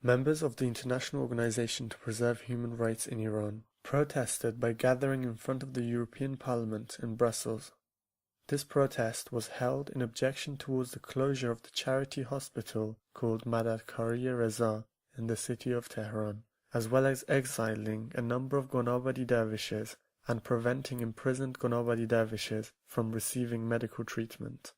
Members of the International Organization to Preserve Human Rights in Iran protested by gathering in front of the European Parliament in Brussels. This protest was held in objection towards the closure of the charity hospital called Madadkari Reza in the city of Tehran, as well as exiling a number of Gonabadi dervishes and preventing imprisoned Gonabadi dervishes from receiving medical treatment.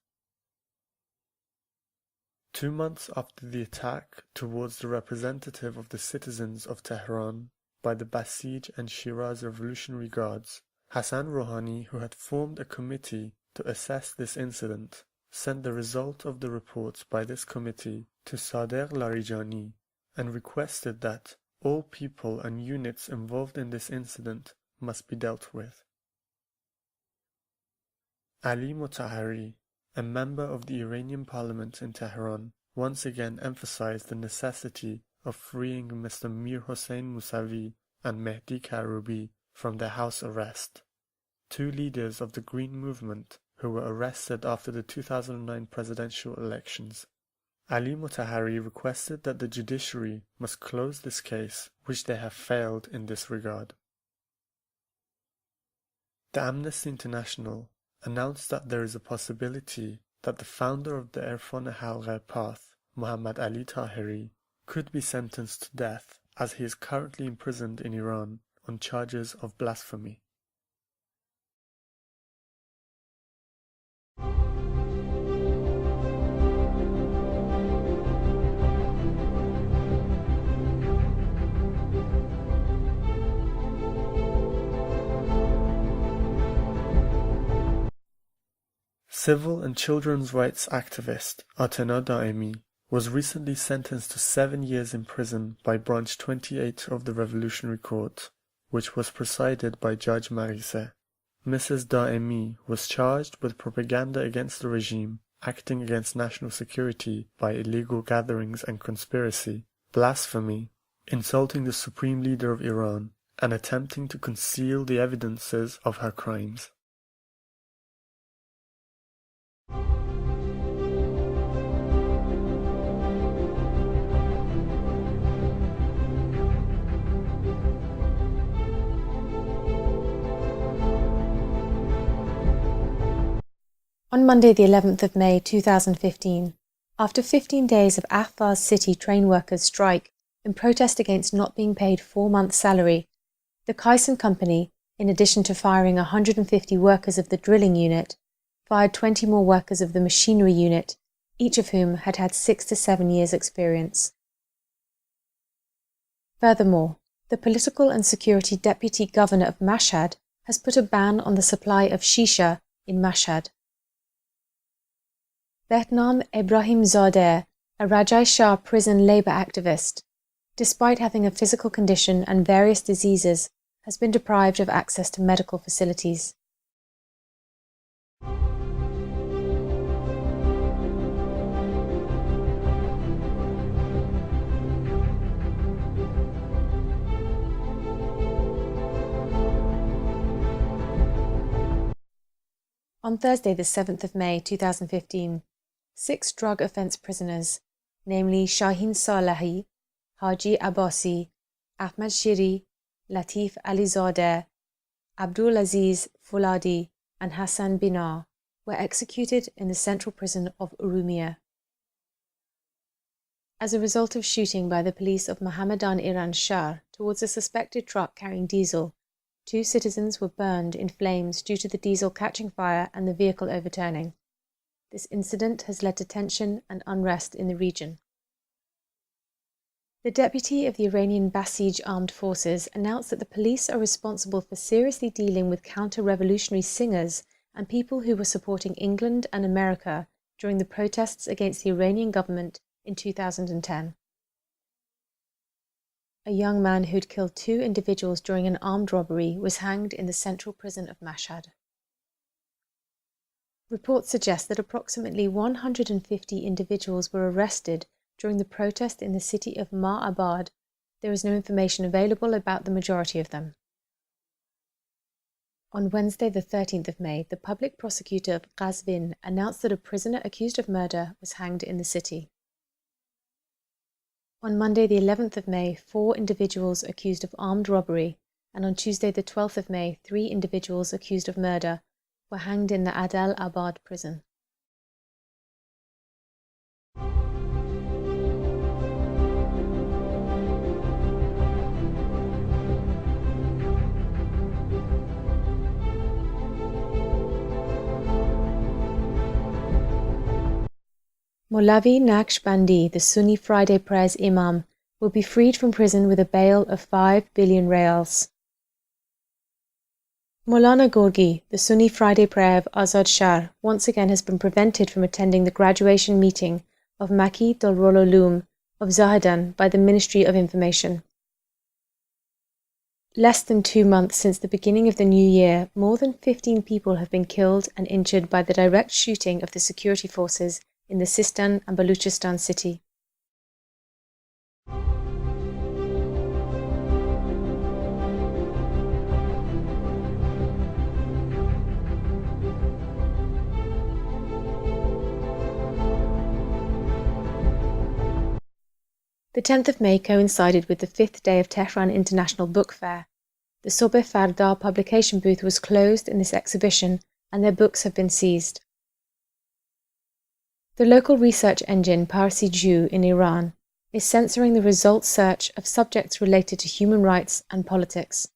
2 months after the attack towards the representative of the citizens of Tehran by the Basij and Shiraz Revolutionary Guards, Hassan Rouhani, who had formed a committee to assess this incident, sent the result of the reports by this committee to Sadegh Larijani and requested that all people and units involved in this incident must be dealt with. Ali Motahari, a member of the Iranian parliament in Tehran, once again emphasized the necessity of freeing Mr. Mir Hossein Mousavi and Mehdi Karoubi from their house arrest, two leaders of the Green Movement who were arrested after the 2009 presidential elections. Ali Motahari requested that the judiciary must close this case, which they have failed in this regard. The Amnesty International announced that there is a possibility that the founder of the Irfan Halqa path, Muhammad Ali Tahiri, could be sentenced to death as he is currently imprisoned in Iran on charges of blasphemy. Civil and children's rights activist Atena Daemi was recently sentenced to 7 years in prison by Branch 28 of the Revolutionary Court, which was presided by Judge Marise. Mrs. Daemi was charged with propaganda against the regime, acting against national security by illegal gatherings and conspiracy, blasphemy, insulting the supreme leader of Iran, and attempting to conceal the evidences of her crimes. On Monday, the 11th of May 2015, after 15 days of Ahvaz City train workers' strike in protest against not being paid 4 months' salary, the Kaizen Company, in addition to firing 150 workers of the drilling unit, fired 20 more workers of the machinery unit, each of whom had had 6 to 7 years' experience. Furthermore, the Political and Security Deputy Governor of Mashhad has put a ban on the supply of shisha in Mashhad. Behnam Ebrahimzadeh, a Rajai Shah prison labour activist, despite having a physical condition and various diseases, has been deprived of access to medical facilities. On Thursday, the 7th of May 2015, 6 drug offence prisoners, namely Shaheen Salehi, Haji Abbasi, Ahmad Shiri, Latif Alizadeh, Abdul Aziz Fuladi, and Hassan Binar, were executed in the central prison of Urumia. As a result of shooting by the police of Mohammedan Iran Shah towards a suspected truck carrying diesel, 2 citizens were burned in flames due to the diesel catching fire and the vehicle overturning. This incident has led to tension and unrest in the region. The deputy of the Iranian Basij Armed Forces announced that the police are responsible for seriously dealing with counter-revolutionary singers and people who were supporting England and America during the protests against the Iranian government in 2010. A young man who'd killed 2 individuals during an armed robbery was hanged in the central prison of Mashhad. Reports suggest that approximately 150 individuals were arrested during the protest in the city of Ma'abad. There is no information available about the majority of them. On Wednesday, the 13th of May, the public prosecutor of Qazvin announced that a prisoner accused of murder was hanged in the city. On Monday the 11th of May, 4 individuals accused of armed robbery, and on Tuesday the 12th of May, 3 individuals accused of murder were hanged in the Adel Abad prison. Maulavi Naqshbandi, the Sunni Friday prayers imam, will be freed from prison with a bail of 5 billion reals. Maulana Gorgi, the Sunni Friday prayer of Azad Shah, once again has been prevented from attending the graduation meeting of Maki Darul Uloom of Zahedan by the Ministry of Information. Less than 2 months since the beginning of the new year, more than 15 people have been killed and injured by the direct shooting of the security forces in the Sistan and Baluchistan city. The 10th of May coincided with the 5th day of Tehran International Book Fair. The Sobeh Farda publication booth was closed in this exhibition and their books have been seized. The local research engine Parsi Jew in Iran is censoring the results search of subjects related to human rights and politics.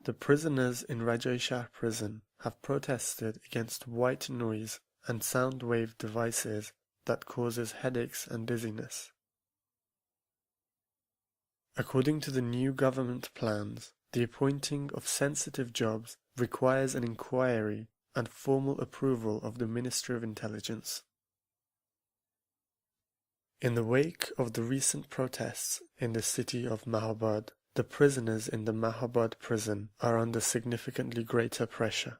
The prisoners in Rajai Shah prison have protested against white noise and sound wave devices that causes headaches and dizziness. According to the new government plans, the appointing of sensitive jobs requires an inquiry and formal approval of the Ministry of Intelligence. In the wake of the recent protests in the city of Mahabad, the prisoners in the Mahabad prison are under significantly greater pressure.